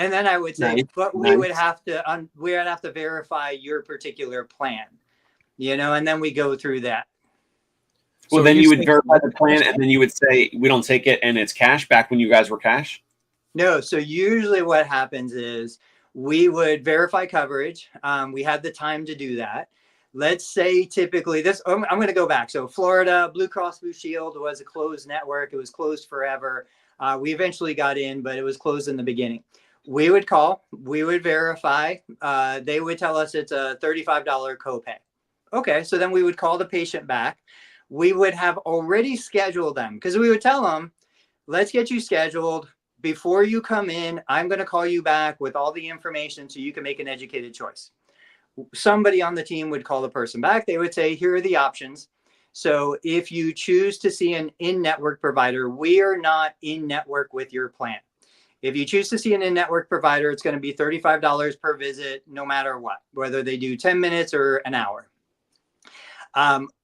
And then I would say, Nice. but we would have to verify your particular plan, and then we go through that. Well, so then you would verify the plan, and then you would say, we don't take it, and it's cash, back when you guys were cash? No. So usually what happens is we would verify coverage. We had the time to do that. Let's say typically I'm going to go back. So Florida, Blue Cross Blue Shield was a closed network. It was closed forever. We eventually got in, but it was closed in the beginning. We would call, we would verify. They would tell us it's a $35 copay. Okay. So then we would call the patient back. We would have already scheduled them, because we would tell them, let's get you scheduled. Before you come in, I'm going to call you back with all the information so you can make an educated choice. Somebody on the team would call the person back. They would say, here are the options. So if you choose to see an in-network provider, we are not in-network with your plan. If you choose to see an in-network provider, it's going to be $35 per visit, no matter what, whether they do 10 minutes or an hour.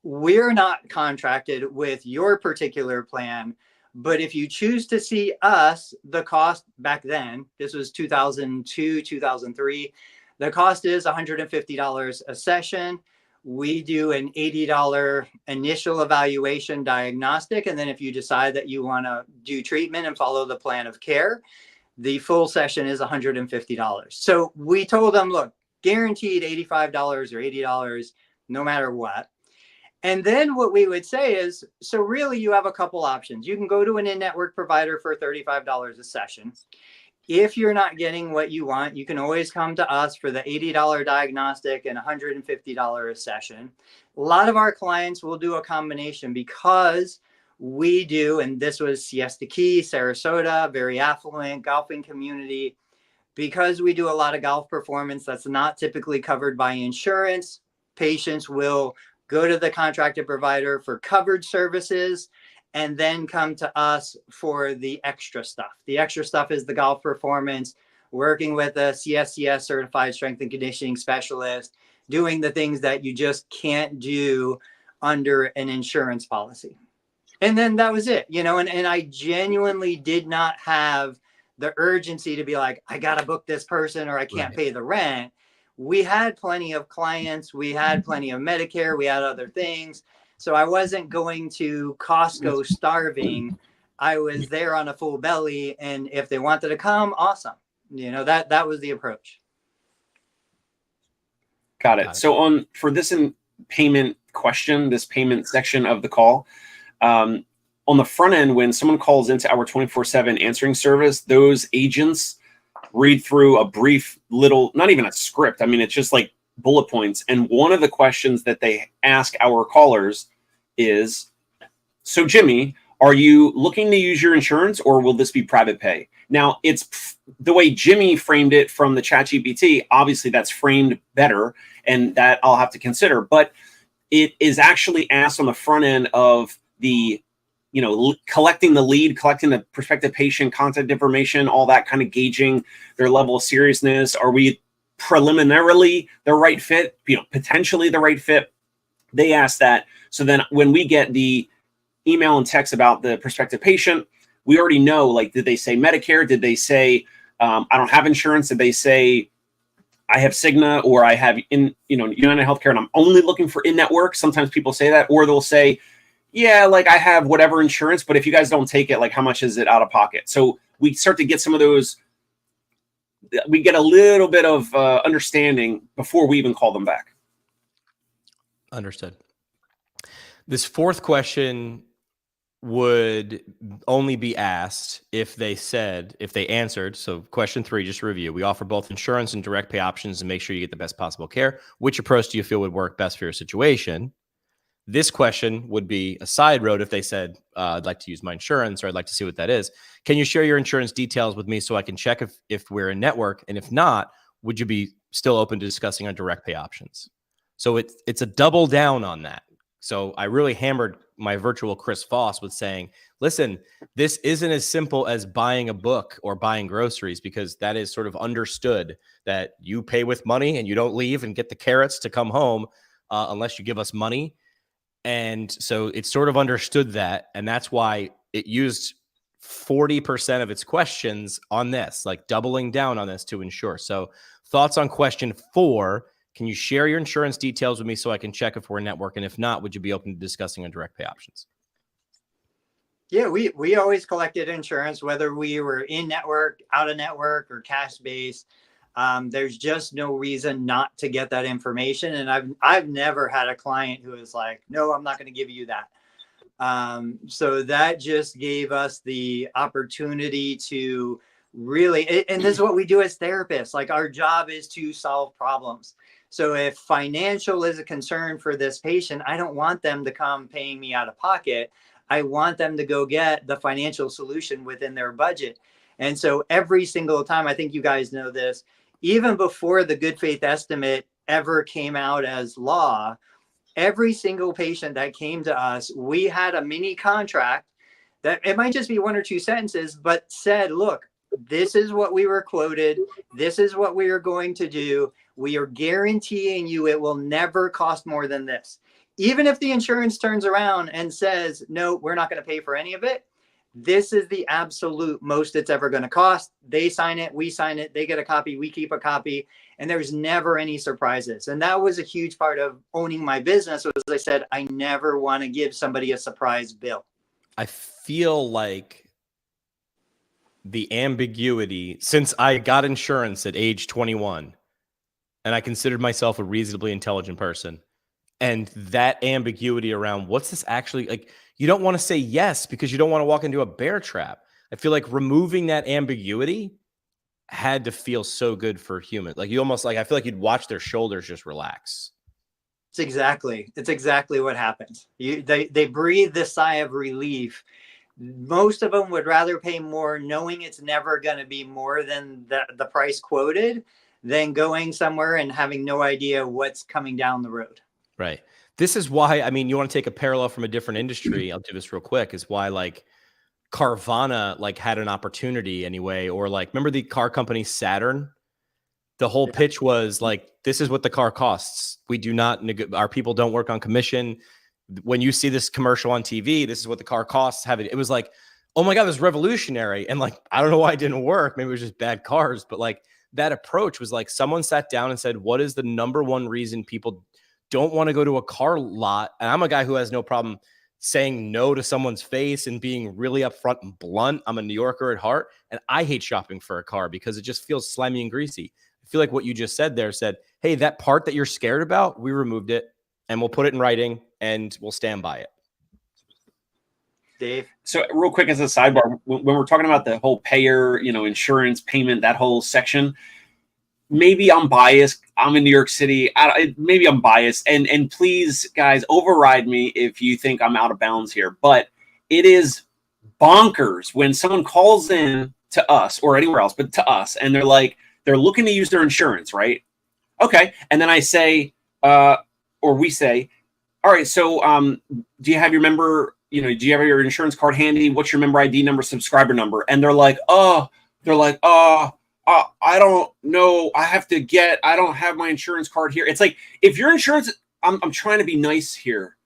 We're not contracted with your particular plan, but if you choose to see us, the cost back then, this was 2002, 2003, the cost is $150 a session. We do an $80 initial evaluation diagnostic. And then if you decide that you want to do treatment and follow the plan of care, the full session is $150. So we told them, look, guaranteed $85 or $80, no matter what. And then what we would say is, so really you have a couple options. You can go to an in-network provider for $35 a session. If you're not getting what you want, you can always come to us for the $80 diagnostic and $150 a session. A lot of our clients will do a combination, because we do, and this was Siesta Key, Sarasota, very affluent golfing community. Because we do a lot of golf performance that's not typically covered by insurance, patients will go to the contracted provider for covered services and then come to us for the extra stuff. The extra stuff is the golf performance, working with a CSCS certified strength and conditioning specialist, doing the things that you just can't do under an insurance policy. And then that was it, and I genuinely did not have the urgency to be like, I got to book this person or I can't pay the rent. We had plenty of clients. We had plenty of Medicare. We had other things. So I wasn't going to Costco starving. I was there on a full belly. And if they wanted to come, awesome. That was the approach. Got it. So for this payment question, this payment section of the call, on the front end, when someone calls into our 24/7 answering service, those agents read through a brief little, not even a script. I mean, it's just like bullet points. And one of the questions that they ask our callers is, so Jimmy, are you looking to use your insurance, or will this be private pay? Now, it's the way Jimmy framed it from the ChatGPT. Obviously, that's framed better, and that I'll have to consider. But it is actually asked on the front end of the, collecting the lead, collecting the prospective patient contact information, all that, kind of gauging their level of seriousness. Are we preliminarily the right fit? Potentially the right fit. They ask that. So then when we get the email and text about the prospective patient, we already know, like, did they say Medicare? Did they say, I don't have insurance? Did they say, I have Cigna, or I have United Healthcare and I'm only looking for in-network? Sometimes people say that, or they'll say, yeah, like, I have whatever insurance, but if you guys don't take it, like, how much is it out of pocket? So we start to get some of those, we get a little bit of understanding before we even call them back. Understood. This fourth question would only be asked if they answered. So question 3, just to review, we offer both insurance and direct pay options to make sure you get the best possible care. Which approach do you feel would work best for your situation? This question would be a side road if they said, I'd like to use my insurance, or I'd like to see what that is. Can you share your insurance details with me so I can check if we're in network? And if not, would you be still open to discussing our direct pay options? So it's a double down on that. So I really hammered my virtual Chris Foss with saying, listen, this isn't as simple as buying a book or buying groceries, because that is sort of understood that you pay with money and you don't leave and get the carrots to come home unless you give us money. And so it's sort of understood that. And that's why it used 40% of its questions on this, like doubling down on this to insure. So thoughts on question 4, can you share your insurance details with me so I can check if we're a network? And if not, would you be open to discussing on direct pay options? Yeah, we always collected insurance, whether we were in network, out of network, or cash based. There's just no reason not to get that information. And I've never had a client who is like, no, I'm not going to give you that. So that just gave us the opportunity to really, and this is what we do as therapists. Like, our job is to solve problems. So if financial is a concern for this patient, I don't want them to come paying me out of pocket. I want them to go get the financial solution within their budget. And so every single time, I think you guys know this, even before the good faith estimate ever came out as law, every single patient that came to us, we had a mini contract that it might just be 1 or 2 sentences, but said, look, this is what we were quoted. This is what we are going to do. We are guaranteeing you it will never cost more than this. Even if the insurance turns around and says, no, we're not going to pay for any of it, this is the absolute most it's ever going to cost. They sign it, we sign it, they get a copy, we keep a copy, and there's never any surprises. And that was a huge part of owning my business. Was, as I said, I never want to give somebody a surprise bill. I feel like the ambiguity, since I got insurance at age 21 and I considered myself a reasonably intelligent person, and that ambiguity around what's this actually like, you don't want to say yes because you don't want to walk into a bear trap. I feel like removing that ambiguity had to feel so good for humans. Like, you almost, like, I feel like you'd watch their shoulders just relax. It's exactly what happens. They breathe this sigh of relief. Most of them would rather pay more knowing it's never going to be more than the price quoted than going somewhere and having no idea what's coming down the road. Right. This is why, I mean, you want to take a parallel from a different industry. I'll do this real quick, is why like Carvana like had an opportunity anyway, or like, remember the car company Saturn? The whole pitch was like, this is what the car costs. We do not, our people don't work on commission. When you see this commercial on TV, this is what the car costs. It was like, oh my God, this is revolutionary. And like, I don't know why it didn't work. Maybe it was just bad cars, but like that approach was like, someone sat down and said, what is the number one reason people don't want to go to a car lot? And I'm a guy who has no problem saying no to someone's face and being really upfront and blunt. I'm a New Yorker at heart, and I hate shopping for a car because it just feels slimy and greasy. I feel like what you just said there said, hey, that part that you're scared about, we removed it and we'll put it in writing and we'll stand by it. Dave? So real quick as a sidebar, when we're talking about the whole payer, insurance payment, that whole section, maybe I'm biased. I'm in New York City. Maybe I'm biased. And please, guys, override me if you think I'm out of bounds here. But it is bonkers when someone calls in to us or anywhere else, but to us, and they're looking to use their insurance, right? Okay. And then I say, or we say, all right, so do you have your member, do you have your insurance card handy? What's your member ID number, subscriber number? And they're like, I don't know. I don't have my insurance card here. It's like, if your insurance, I'm trying to be nice here.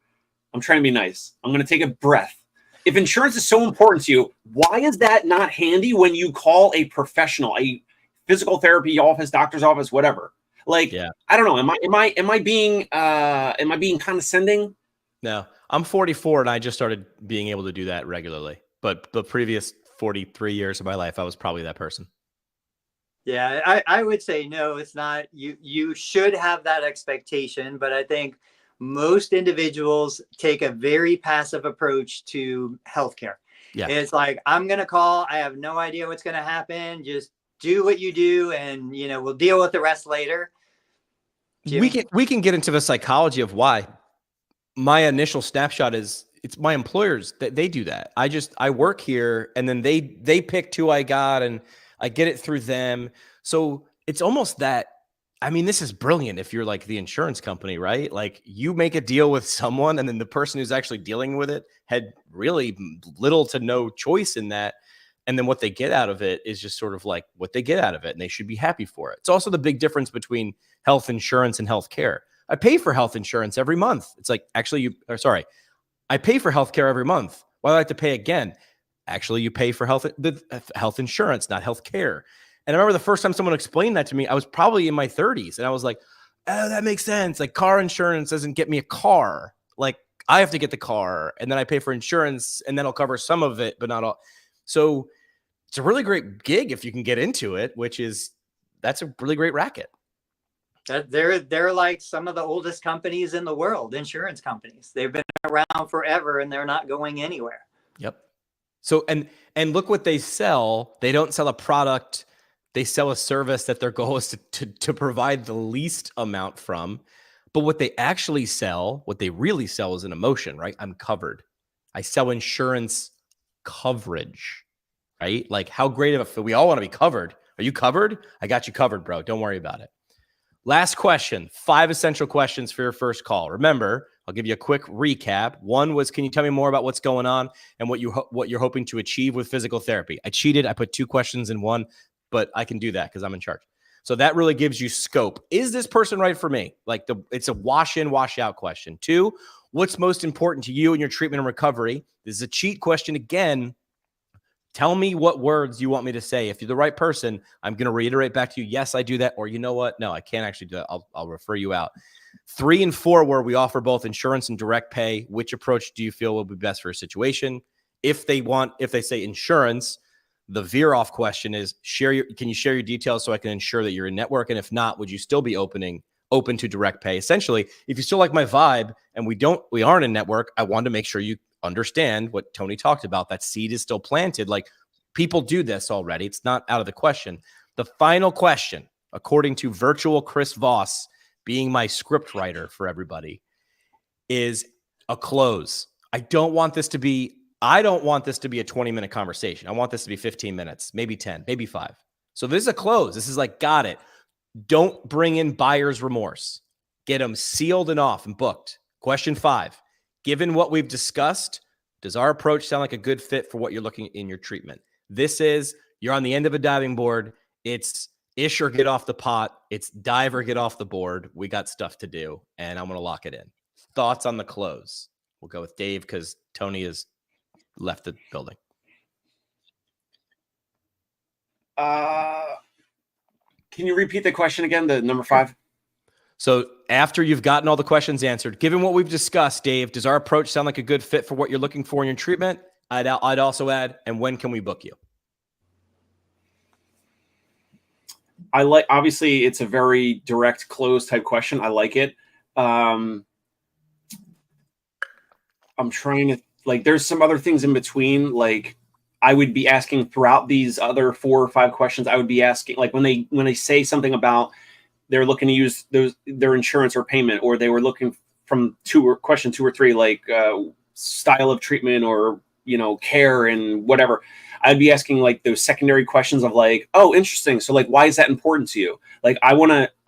I'm trying to be nice. I'm going to take a breath. If insurance is so important to you, why is that not handy when you call a professional, a physical therapy office, doctor's office, whatever? Like, yeah. I don't know. Am I being condescending? No, I'm 44 and I just started being able to do that regularly. But the previous 43 years of my life, I was probably that person. Yeah, I would say no, it's not. You should have that expectation, but I think most individuals take a very passive approach to healthcare. Yeah. It's like, I'm going to call. I have no idea what's going to happen. Just do what you do and, we'll deal with the rest later. Jimmy? We can get into the psychology of why. My initial snapshot is it's my employers that they do that. I work here and then they picked who I got and I get it through them. So it's almost that, I mean, this is brilliant if you're like the insurance company, right? Like you make a deal with someone and then the person who's actually dealing with it had really little to no choice in that. And then what they get out of it is just sort of like what they get out of it, and they should be happy for it. It's also the big difference between health insurance and health care. I pay for health insurance every month. It's like, actually, I pay for health care every month. Why do I have to pay again? actually you pay for health insurance, not health care. And I remember the first time someone explained that to me, I was probably in my 30s, and I was like, oh, that makes sense. Like, car insurance doesn't get me a car. Like, I have to get the car, and then I pay for insurance, and then I'll cover some of it, but not all. So it's a really great gig if you can get into it, that's a really great racket. They're like some of the oldest companies in the world, insurance companies. They've been around forever and they're not going anywhere. Yep. So, and look what they sell. They don't sell a product. They sell a service that their goal is to provide the least amount from. But what they actually sell, what they really sell is an emotion, right? I'm covered. I sell insurance coverage, right? Like, how great of a, we all want to be covered. Are you covered? I got you covered, bro. Don't worry about it. Last question, 5 essential questions for your first call. Remember, I'll give you a quick recap. One was, can you tell me more about what's going on and what you're hoping to achieve with physical therapy? I cheated. I put 2 questions in one, but I can do that because I'm in charge. So that really gives you scope. Is this person right for me? Like, it's a wash in, wash out question. 2, what's most important to you in your treatment and recovery? This is a cheat question again. Tell me what words you want me to say. If you're the right person, I'm going to reiterate back to you, yes, I do that. Or, you know what? No, I can't actually do that. I'll refer you out. 3 and 4, where we offer both insurance and direct pay. Which approach do you feel will be best for a situation? If they say insurance, the veer off question is, can you share your details so I can ensure that you're in network? And if not, would you still be open to direct pay? Essentially, if you still like my vibe and we aren't in network, I want to make sure you understand what Tony talked about. That seed is still planted. Like, people do this already. It's not out of the question. The final question, according to virtual Chris Voss, being my script writer for everybody, is a close. I don't want this to be a 20-minute conversation. I want this to be 15 minutes, maybe 10, maybe 5. So this is a close. This is like, got it. Don't bring in buyer's remorse. Get them sealed and off and booked. Question 5. Given what we've discussed, does our approach sound like a good fit for what you're looking in your treatment? This is, you're on the end of a diving board. It's ish or get off the pot. It's dive or get off the board. We got stuff to do, and I'm going to lock it in. Thoughts on the close? We'll go with Dave because Tony has left the building. Can you repeat the question again, the number 5? So after you've gotten all the questions answered, given what we've discussed, Dave, does our approach sound like a good fit for what you're looking for in your treatment? I'd also add, and when can we book you? Obviously, it's a very direct close type question. I like it. I'm trying to, like, there's some other things in between. Like, I would be asking throughout these other 4 or 5 questions, I would be asking, like, when they say something about they're looking to use their insurance or payment, or they were looking from question 2 or 3, like style of treatment or, care and whatever. I'd be asking like those secondary questions of like, oh, interesting. So like, why is that important to you? Like, I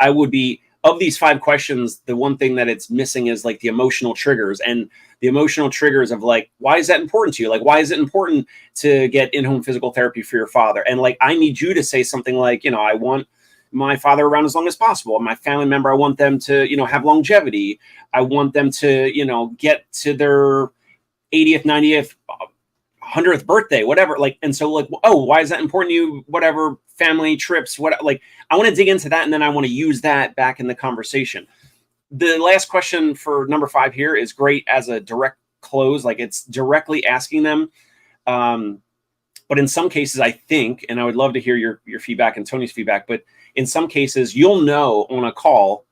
would be, of these 5 questions, the one thing that it's missing is like the emotional triggers, and the emotional triggers of like, why is that important to you? Like, why is it important to get in-home physical therapy for your father? And like, I need you to say something like, I want my father around as long as possible. My family member, I want them to, have longevity. I want them to, get to their 80th, 90th, 100th birthday, whatever. Like, and so like, oh, why is that important to you? Whatever, family trips, like, I want to dig into that. And then I want to use that back in the conversation. The last question for number 5 here is great as a direct close. Like, it's directly asking them. But in some cases, I think, and I would love to hear your feedback and Tony's feedback, but in some cases, you'll know on a call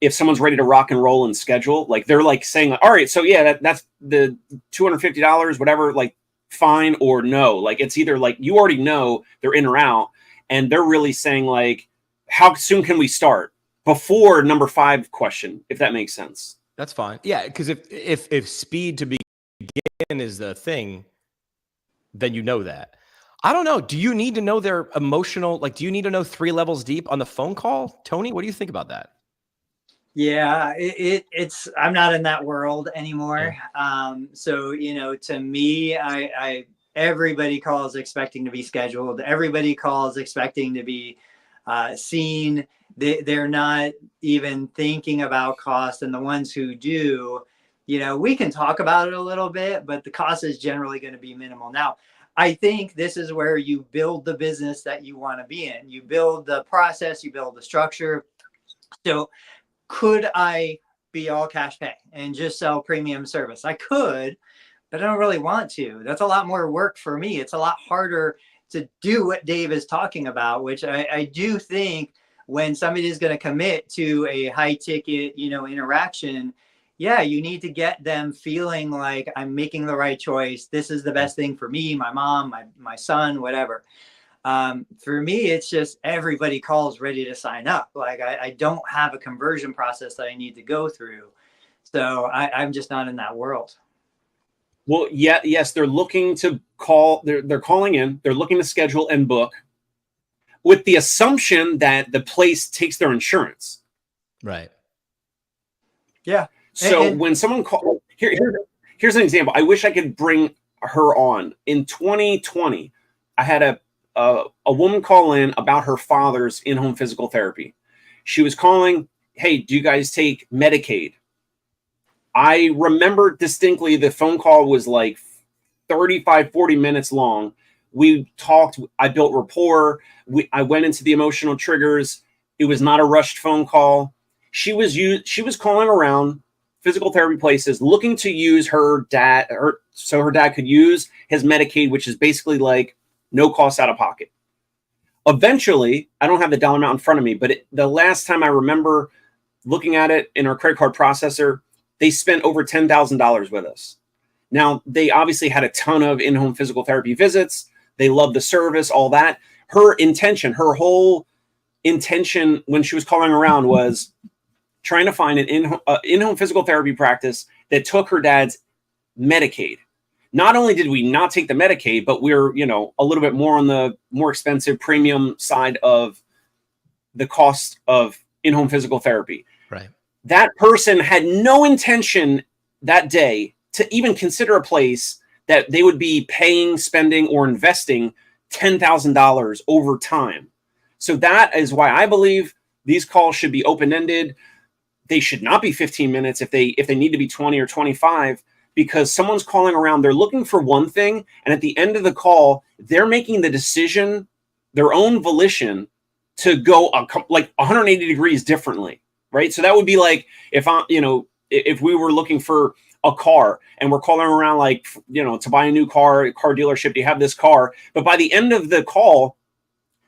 if someone's ready to rock and roll and schedule. Like, they're like saying, all right, so yeah, that's the $250, whatever, like, fine or no. Like, it's either like you already know they're in or out, and they're really saying like, how soon can we start, before number 5 question, if that makes sense. That's fine. Yeah, because if speed to begin is the thing, then you know that. I don't know. Do you need to know their emotional, like, do you need to know 3 levels deep on the phone call? Tony, what do you think about that? Yeah, it's, I'm not in that world anymore. So, to me, I everybody calls expecting to be scheduled. Everybody calls expecting to be seen. They're not even thinking about cost. And the ones who do, we can talk about it a little bit, but the cost is generally going to be minimal. Now, I think this is where you build the business that you want to be in. You build the process, you build the structure. So could I be all cash pay and just sell premium service? I could, but I don't really want to. That's a lot more work for me. It's a lot harder to do what Dave is talking about, which I do think when somebody is going to commit to a high ticket, interaction, yeah, you need to get them feeling like I'm making the right choice. This is the best thing for me, my mom, my son, whatever. For me, it's just everybody calls ready to sign up. Like I don't have a conversion process that I need to go through. So I'm just not in that world. Well, yeah, yes, they're looking to call. They're calling in. They're looking to schedule and book, with the assumption that the place takes their insurance. Right. Yeah. So when someone calls, here's an example. I wish I could bring her on. In 2020, I had a woman call in about her father's in-home physical therapy. She was calling, hey, do you guys take Medicaid? I remember distinctly the phone call was like 35, 40 minutes long. We talked. I built rapport. I went into the emotional triggers. It was not a rushed phone call. She was calling around physical therapy places looking to use her dad, so her dad could use his Medicaid, which is basically like no cost out of pocket. Eventually, I don't have the dollar amount in front of me, but the last time I remember looking at it in our credit card processor, they spent over $10,000 with us. Now, they obviously had a ton of in-home physical therapy visits. They loved the service, all that. Her whole intention when she was calling around was trying to find an in-home physical therapy practice that took her dad's Medicaid. Not only did we not take the Medicaid, but we're, a little bit more on the more expensive premium side of the cost of in-home physical therapy. Right. That person had no intention that day to even consider a place that they would be paying, spending, or investing $10,000 over time. So that is why I believe these calls should be open-ended. They should not be 15 minutes if they need to be 20 or 25, because someone's calling around, they're looking for one thing, and at the end of the call, they're making the decision, their own volition, to go like 180 degrees differently, right? So that would be like if we were looking for a car and we're calling around to buy a new car dealership, you have this car, but by the end of the call,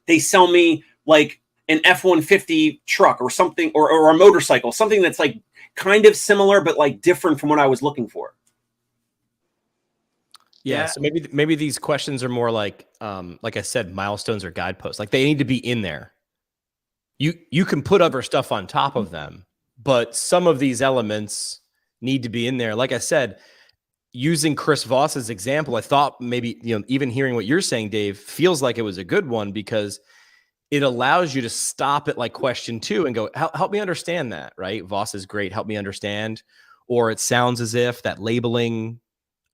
they sell me like an F-150 truck or something, or a motorcycle, something that's like kind of similar, but like different from what I was looking for. Yeah. So maybe these questions are more like I said, milestones or guideposts. Like they need to be in there. You can put other stuff on top of them, but some of these elements need to be in there. Like I said, using Chris Voss's example, I thought maybe, even hearing what you're saying, Dave, feels like it was a good one because it allows you to stop at like question 2 and go, help me understand that, right? Voss is great. Help me understand. Or it sounds as if that labeling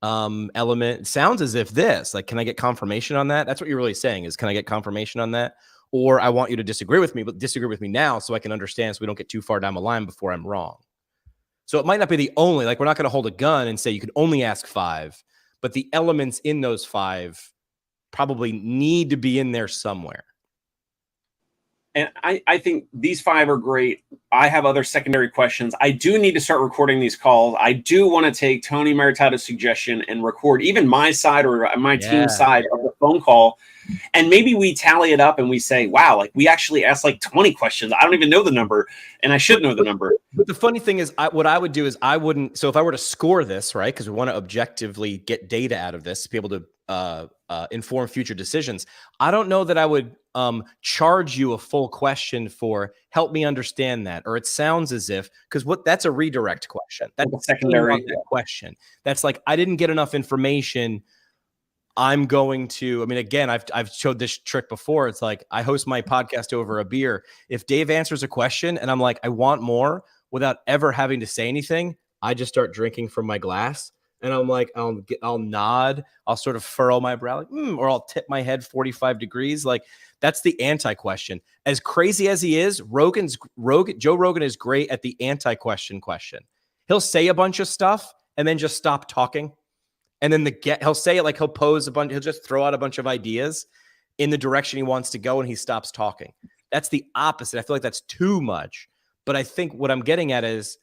element, it sounds as if this, like, can I get confirmation on that? That's what you're really saying is, can I get confirmation on that? Or I want you to disagree with me, but disagree with me now so I can understand, so we don't get too far down the line before I'm wrong. So it might not be the only, like, we're not going to hold a gun and say you can only ask 5, but the elements in those 5 probably need to be in there somewhere. And I think these 5 are great. I have other secondary questions. I do need to start recording these calls. I do want to take Tony Maritato's suggestion and record even my side or my team's side of the phone call. And maybe we tally it up and we say, wow, like we actually asked like 20 questions. I don't even know the number, and I should know the number. But the funny thing is, what I would do is I wouldn't. So if I were to score this, right, because we want to objectively get data out of this to be able to inform future decisions, I don't know that I would charge you a full question for help me understand that. Or it sounds as if, because that's a redirect question. That's a secondary question. That's like, I didn't get enough information. I'm going to, again, I've showed this trick before. It's like, I host my podcast over a beer. If Dave answers a question and I'm like, I want more, without ever having to say anything, I just start drinking from my glass. And I'm like, I'll nod, I'll sort of furrow my brow, like, or I'll tip my head 45 degrees. Like, that's the anti-question. As crazy as he is, Joe Rogan is great at the anti-question. He'll say a bunch of stuff and then just stop talking. And then he'll say it like he'll just throw out a bunch of ideas in the direction he wants to go and he stops talking. That's the opposite. I feel like that's too much. But I think what I'm getting at is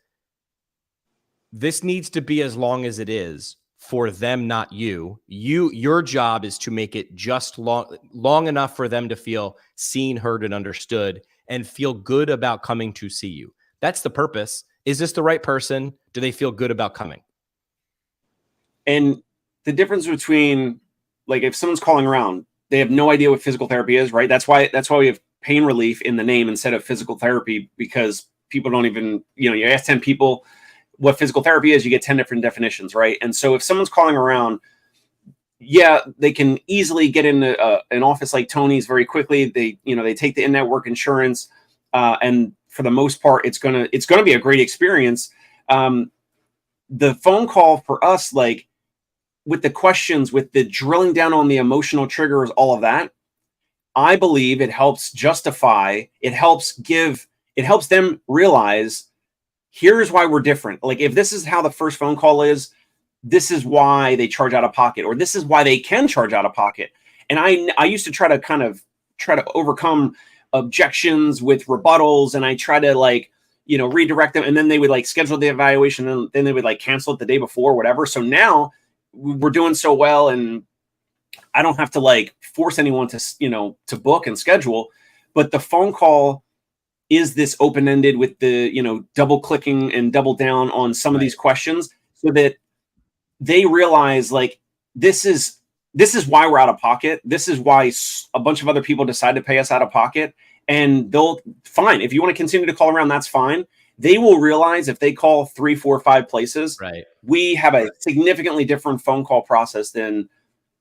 this needs to be as long as it is for them, not you. Your job is to make it just long enough for them to feel seen, heard, and understood and feel good about coming to see you. That's the purpose. Is this the right person? Do they feel good about coming? And the difference between, like, if someone's calling around, they have no idea what physical therapy is, right? That's why we have pain relief in the name instead of physical therapy, because people don't even, you ask 10 people what physical therapy is, you get 10 different definitions, right? And so if someone's calling around, yeah, they can easily get into an office like Tony's very quickly. They take the in-network insurance, and for the most part, it's gonna be a great experience. The phone call for us, like, with the questions, with the drilling down on the emotional triggers, all of that, I believe it helps justify, it helps them realize, here's why we're different. Like, if this is how the first phone call is, this is why they charge out of pocket, or this is why they can charge out of pocket. And I used to try to overcome objections with rebuttals, and I try to, like, redirect them, and then they would, like, schedule the evaluation, and then they would, like, cancel it the day before, whatever. So now we're doing so well, and I don't have to, like, force anyone to book and schedule, but the phone call is this open-ended with the, double clicking and double down on some of these questions, so that they realize, like, this is why we're out of pocket. This is why a bunch of other people decide to pay us out of pocket, and they'll fine. If you want to continue to call around, that's fine. They will realize if they call 3, 4, 5 places, right, we have a significantly different phone call process than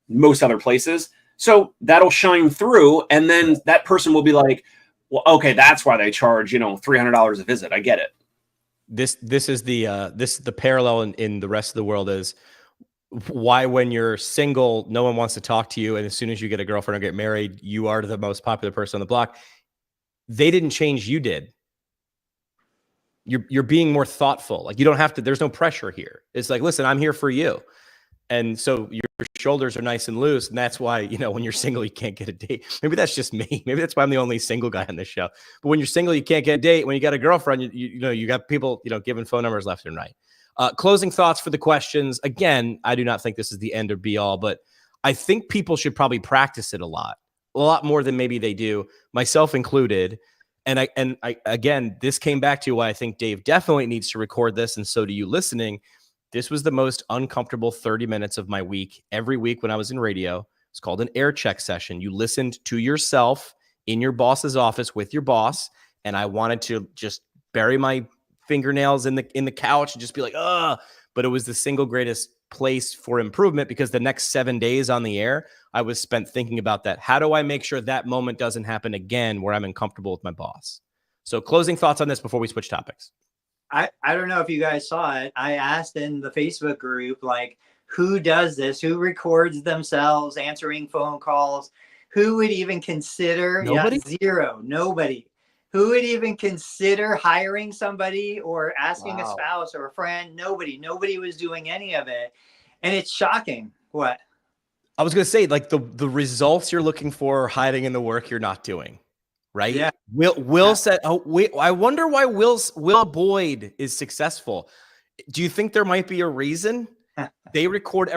most other places. So that'll shine through. And then that person will be like, well, okay, that's why they charge, $300 a visit. I get it. This is the parallel in the rest of the world is why, when you're single, no one wants to talk to you. And as soon as you get a girlfriend or get married, you are the most popular person on the block. They didn't change. You did. You're being more thoughtful. Like, you don't have to, there's no pressure here. It's like, listen, I'm here for you. And so your shoulders are nice and loose. And that's why, when you're single, you can't get a date. Maybe that's just me. Maybe that's why I'm the only single guy on this show. But when you're single, you can't get a date. When you got a girlfriend, you got people, giving phone numbers left and right. Closing thoughts for the questions. Again, I do not think this is the end or be all, but I think people should probably practice it a lot more than maybe they do, myself included. And I again, this came back to why I think Dave definitely needs to record this. And so do you listening. This was the most uncomfortable 30 minutes of my week. Every week when I was in radio, it's called an air check session. You listened to yourself in your boss's office with your boss. And I wanted to just bury my fingernails in the couch and just be like, but it was the single greatest place for improvement, because the next 7 days on the air, I was spent thinking about that. How do I make sure that moment doesn't happen again where I'm uncomfortable with my boss? So closing thoughts on this before we switch topics. I don't know if you guys saw it. I asked in the Facebook group, like, who does this? Who records themselves answering phone calls? Who would even consider? Nobody? Yeah, zero. Nobody. Who would even consider hiring somebody or asking a spouse or a friend? Nobody was doing any of it. And it's shocking. What? I was going to say, like, the results you're looking for are hiding in the work you're not doing. Right? Yeah. Will said, I wonder why Will Boyd is successful. Do you think there might be a reason? They record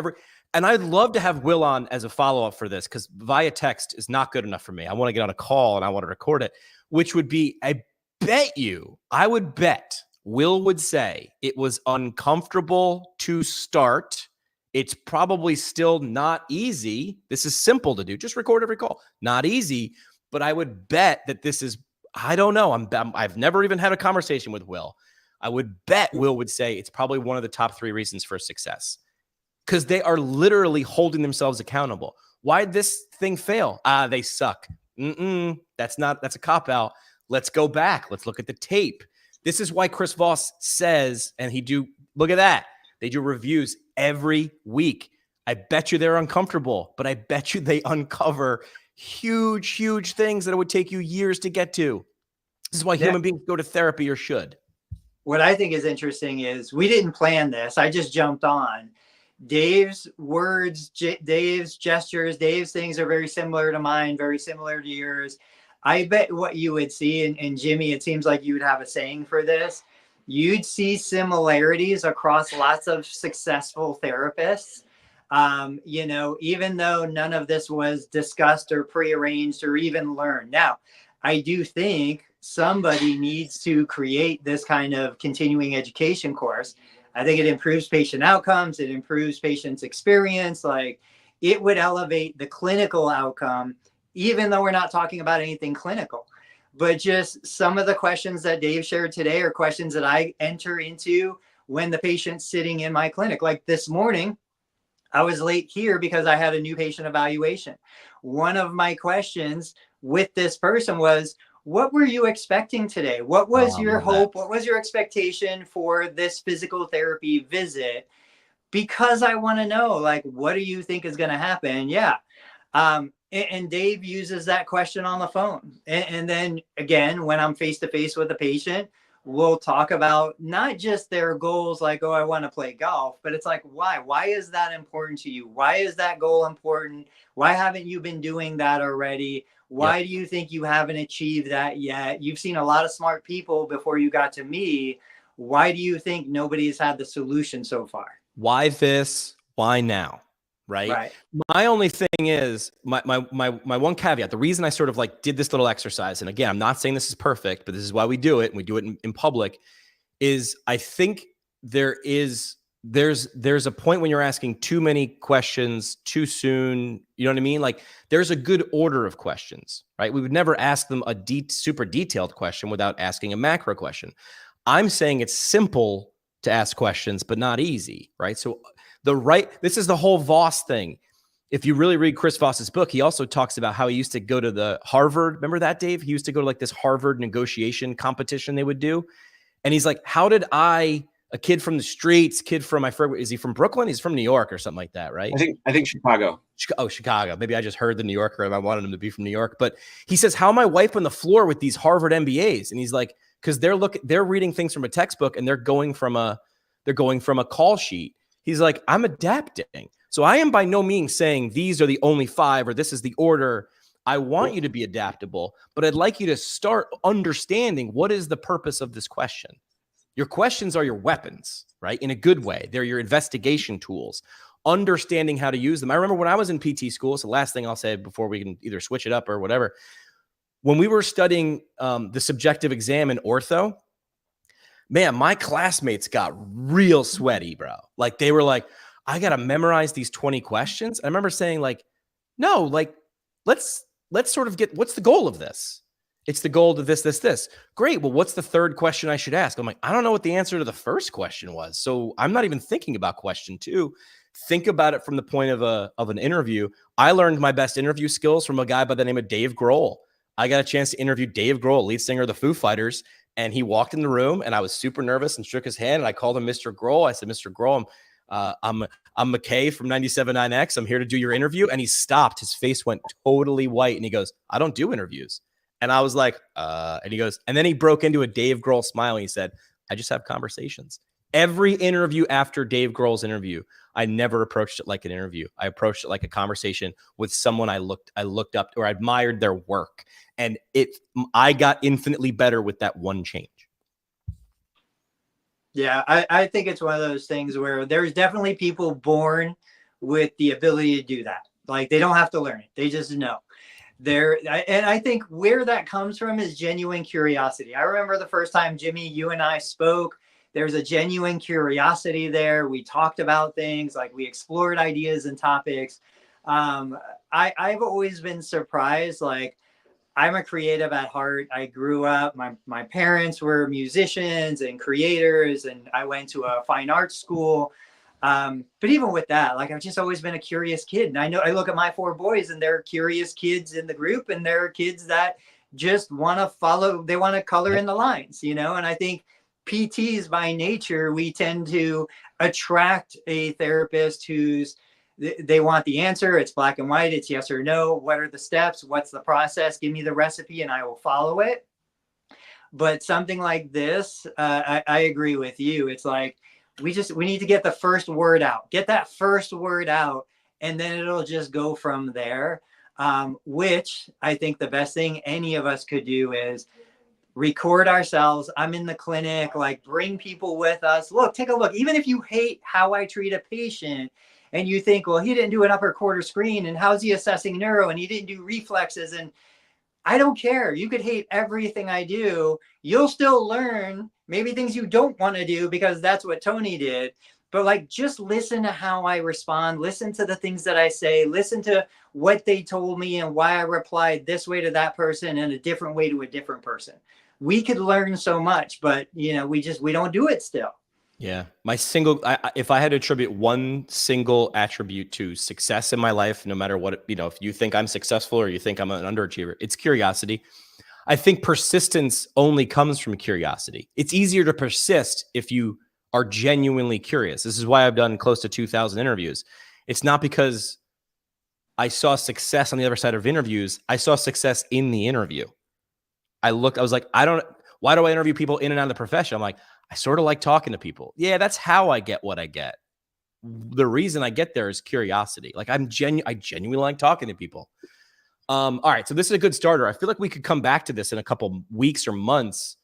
and I'd love to have Will on as a follow-up for this, because via text is not good enough for me. I want to get on a call and I want to record it, which would be, I would bet Will would say it was uncomfortable to start. It's probably still not easy. This is simple to do. Just record every call. Not easy. But I would bet that this is, I don't know. I've never even had a conversation with Will. I would bet Will would say it's probably one of the top 3 reasons for success, because they are literally holding themselves accountable. Why did this thing fail? They suck. That's a cop-out. Let's go back. Let's look at the tape. This is why Chris Voss says, and look at that. They do reviews every week. I bet you they're uncomfortable, but I bet you they uncover huge things that it would take you years to get to. This is why human beings go to therapy, or should. What I think is interesting is we didn't plan this. I just jumped on. Dave's words, Dave's gestures, Dave's things are very similar to mine, very similar to yours. I bet what you would see, and Jimmy, it seems like you would have a saying for this. You'd see similarities across lots of successful therapists. You know, even though none of this was discussed or prearranged or even learned. Now, I do think somebody needs to create this kind of continuing education course. I think it improves patient outcomes. It improves patients' experience. Like, it would elevate the clinical outcome, even though we're not talking about anything clinical. But just some of the questions that Dave shared today are questions that I enter into when the patient's sitting in my clinic. Like this morning, I was late here because I had a new patient evaluation. One of my questions with this person was, what were you expecting today? What was your hope? What was your expectation for this physical therapy visit? Because I want to know, like, what do you think is going to happen? Yeah. And Dave uses that question on the phone. And then again, when I'm face to face with a patient, we'll talk about not just their goals, like, oh, I want to play golf, but it's like, why? Why is that important to you? Why is that goal important? Why haven't you been doing that already? Why do you think you haven't achieved that yet? You've seen a lot of smart people before you got to me. Why do you think nobody's had the solution so far? Why this? Why now? Right. My only thing is my one caveat. The reason I sort of like did this little exercise, and again, I'm not saying this is perfect, but this is why we do it, and we do it in public, is I think there's a point when you're asking too many questions too soon. You know what I mean? Like, there's a good order of questions, right? We would never ask them a super detailed question without asking a macro question. I'm saying it's simple to ask questions, but not easy, right? So this is the whole Voss thing. If you really read Chris Voss's book, he also talks about how he used to go to the Harvard. Remember that, Dave? He used to go to like this Harvard negotiation competition they would do. And he's like, how did a kid from the streets, is he from Brooklyn? He's from New York or something like that, right? I think Chicago. Oh, Chicago. Maybe I just heard the New Yorker and I wanted him to be from New York. But he says, how am I wiping the floor with these Harvard MBAs? And he's like, because they're reading things from a textbook and they're going from a call sheet. He's like, I'm adapting. So I am by no means saying these are the only 5 or this is the order. I want you to be adaptable, but I'd like you to start understanding what is the purpose of this question. Your questions are your weapons, right? In a good way. They're your investigation tools. Understanding how to use them. I remember when I was in PT school, so the last thing I'll say before we can either switch it up or whatever, when we were studying the subjective exam in ortho, man, my classmates got real sweaty, bro. Like, they were like, I got to memorize these 20 questions. I remember saying, like, no, like, let's sort of what's the goal of this? It's the goal to this. Great. Well, what's the third question I should ask? I'm like, I don't know what the answer to the first question was. So I'm not even thinking about question 2. Think about it from the point of an interview. I learned my best interview skills from a guy by the name of Dave Grohl. I got a chance to interview Dave Grohl, lead singer of the Foo Fighters. And he walked in the room and I was super nervous and shook his hand. And I called him Mr. Grohl. I said, Mr. Grohl, I'm McKay from 97.9X. I'm here to do your interview. And he stopped. His face went totally white. And he goes, I don't do interviews. And I was like, and he goes, and then he broke into a Dave Grohl smile. And he said, I just have conversations. Every interview after Dave Grohl's interview, I never approached it like an interview. I approached it like a conversation with someone I looked up or admired their work. And I got infinitely better with that one change. Yeah, I think it's one of those things where there's definitely people born with the ability to do that. Like, they don't have to learn it. They just know. And I think where that comes from is genuine curiosity. I remember the first time, Jimmy, you and I spoke, there's a genuine curiosity there. We talked about things, like we explored ideas and topics. I've always been surprised. Like, I'm a creative at heart. I grew up, my parents were musicians and creators, and I went to a fine arts school. But even with that, like, I've just always been a curious kid. And I look at my 4 boys and they're curious kids in the group, and they're kids that just want to follow, they want to color in the lines, you know? And I think PTs by nature, we tend to attract a therapist they want the answer. It's black and white. It's yes or no. What are the steps? What's the process? Give me the recipe and I will follow it. But something like this, I agree with you. It's like, we need to get the first word out. Get that first word out, and then it'll just go from there. Which I think the best thing any of us could do is record ourselves. I'm in the clinic, like bring people with us. Look, take a look. Even if you hate how I treat a patient and you think, well, he didn't do an upper quarter screen and how's he assessing neuro and he didn't do reflexes, and I don't care. You could hate everything I do. You'll still learn maybe things you don't want to do because that's what Tony did. But like, just listen to how I respond, listen to the things that I say, listen to what they told me and why I replied this way to that person and a different way to a different person. We could learn so much, but we don't do it still. Yeah. If I had to attribute one single attribute to success in my life, no matter what, if you think I'm successful or you think I'm an underachiever, it's curiosity. I think persistence only comes from curiosity. It's easier to persist if you are genuinely curious. This is why I've done close to 2,000 interviews. It's not because I saw success on the other side of interviews. I saw success in the interview. I was like, why do I interview people in and out of the profession? I'm like, I sort of like talking to people. Yeah, that's how I get what I get. The reason I get there is curiosity. Like I genuinely like talking to people. All right, so this is a good starter. I feel like we could come back to this in a couple weeks or months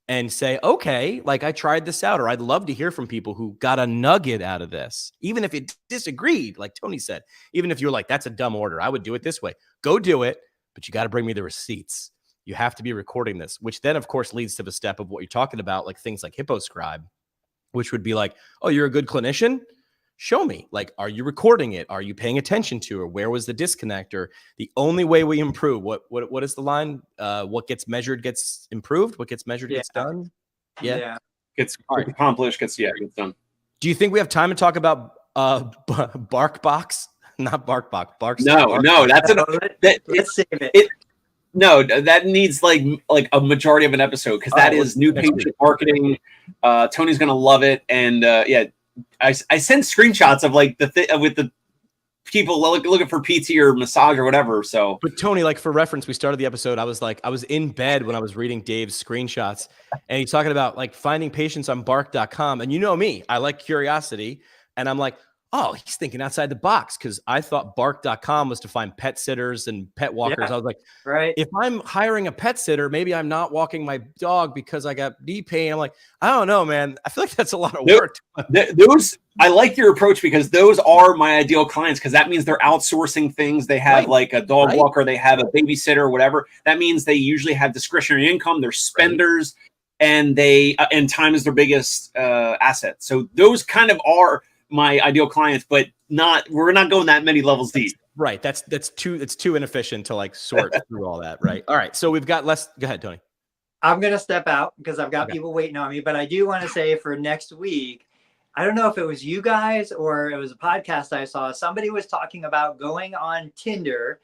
and say, okay, like I tried this out, or I'd love to hear from people who got a nugget out of this. Even if it disagreed, like Tony said, even if you're like, that's a dumb order, I would do it this way. Go do it, but you got to bring me the receipts. You have to be recording this, which then, of course, leads to the step of what you're talking about, like things like HippoScribe, which would be like, oh, you're a good clinician? Show me. Like, are you recording it? Are you paying attention to it? Where was the disconnect? Or the only way we improve, what is the line? What gets measured gets improved. What gets measured gets done. Yeah. Gets accomplished, gets done. Do you think we have time to talk about BarkBox? Not BarkBox. No, that's let's save it. No, that needs like a majority of an episode because that is new patient marketing. Tony's gonna love it, and I sent screenshots of like with the people looking for PT or massage or whatever. So, but Tony, like for reference, we started the episode. I was in bed when I was reading Dave's screenshots, and he's talking about like finding patients on Bark.com. And you know me, I like curiosity, and I'm like, oh, he's thinking outside the box because I thought Bark.com was to find pet sitters and pet walkers. Yeah, I was like, right. If I'm hiring a pet sitter, maybe I'm not walking my dog because I got knee pain. I'm like, I don't know, man. I feel like that's a lot of work. I like your approach because those are my ideal clients because that means they're outsourcing things. They have like a dog walker, they have a babysitter or whatever. That means they usually have discretionary income. They're spenders and and time is their biggest asset. So those kind of are my ideal clients, but we're not going that many levels deep. Right. That's too inefficient to like sort through all that. Right. All right. So we've got less. Go ahead, Tony. I'm going to step out because I've got people waiting on me, but I do want to say for next week, I don't know if it was you guys or it was a podcast I saw. Somebody was talking about going on Tinder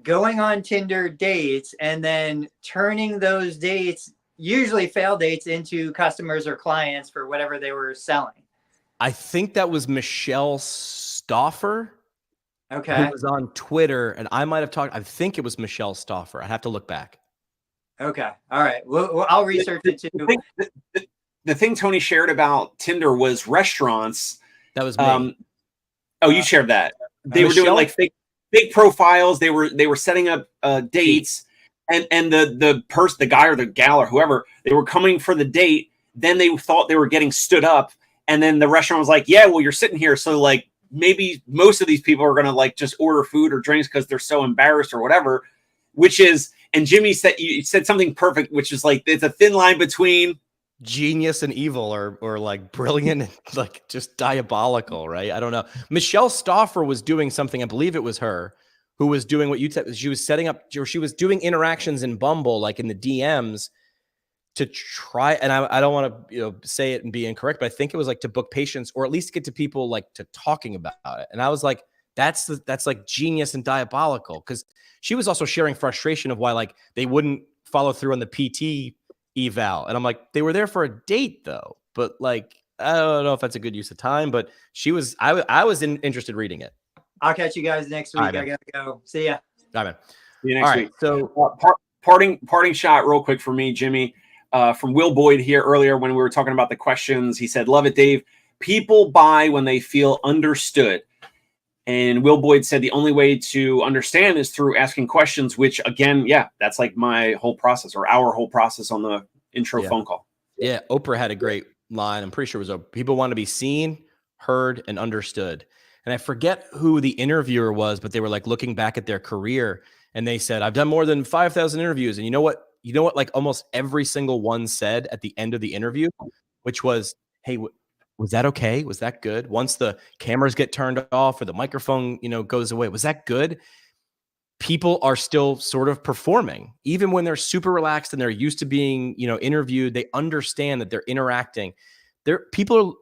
dates, and then turning those dates, usually failed dates, into customers or clients for whatever they were selling. I think that was Michelle Stauffer. Okay. Who was on Twitter, and I might have talked. I think it was Michelle Stauffer. I'd have to look back. Okay. All right. Well, I'll research it too. The thing Tony shared about Tinder was restaurants. That was me. You shared that. They were doing like fake profiles. They were setting up dates, and the guy or the gal or whoever, they were coming for the date. Then they thought they were getting stood up. And then the restaurant was like, yeah, well, you're sitting here. So like maybe most of these people are going to like just order food or drinks because they're so embarrassed or whatever, and Jimmy you said something perfect, which is like, it's a thin line between genius and evil or like brilliant and like just diabolical. Right. I don't know. Michelle Stauffer was doing something. I believe it was her who was doing what you said. She was setting up, or she was doing interactions in Bumble, like in the DMs, to try, and I don't want to say it and be incorrect, but I think it was like to book patients or at least get to people like to talking about it. And I was like, that's like genius and diabolical, because she was also sharing frustration of why like they wouldn't follow through on the PT eval. And I'm like, they were there for a date though, but like I don't know if that's a good use of time. But I was interested reading it. I'll catch you guys next week. Right, I gotta go. See ya. All right, man. See you next week. So parting shot real quick for me, Jimmy. From Will Boyd here earlier when we were talking about the questions. He said, love it, Dave. People buy when they feel understood. And Will Boyd said the only way to understand is through asking questions, which again, yeah, that's like my whole process or our whole process on the intro phone call. Yeah. Oprah had a great line. I'm pretty sure it was people want to be seen, heard, and understood. And I forget who the interviewer was, but they were like looking back at their career and they said, I've done more than 5,000 interviews. And you know what? Like almost every single one said at the end of the interview, which was, hey, was that okay? Was that good? Once the cameras get turned off or the microphone, goes away, was that good? People are still sort of performing, even when they're super relaxed and they're used to being, interviewed. They understand that they're interacting. People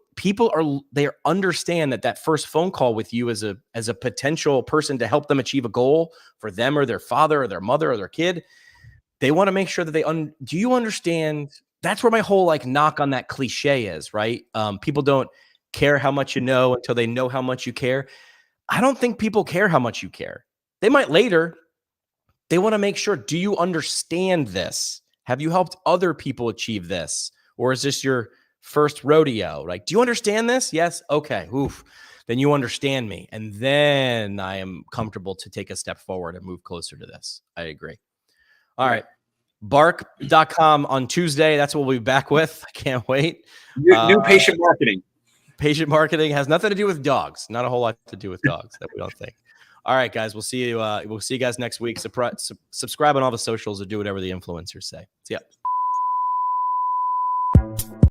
understand that first phone call with you as a potential person to help them achieve a goal for them or their father or their mother or their kid. They want to make sure that do you understand? That's where my whole knock on that cliche is, right? People don't care how much you know until they know how much you care. I don't think people care how much you care. They might later. They want to make sure, do you understand this? Have you helped other people achieve this? Or is this your first rodeo? Like, do you understand this? Yes. Okay. Oof. Then you understand me. And then I am comfortable to take a step forward and move closer to this. I agree. All right. Bark.com on Tuesday. That's what we'll be back with. I can't wait. New patient marketing. Patient marketing has nothing to do with dogs. Not a whole lot to do with dogs that we don't think. All right, guys. We'll see you. We'll see you guys next week. Subscribe on all the socials or do whatever the influencers say. See ya.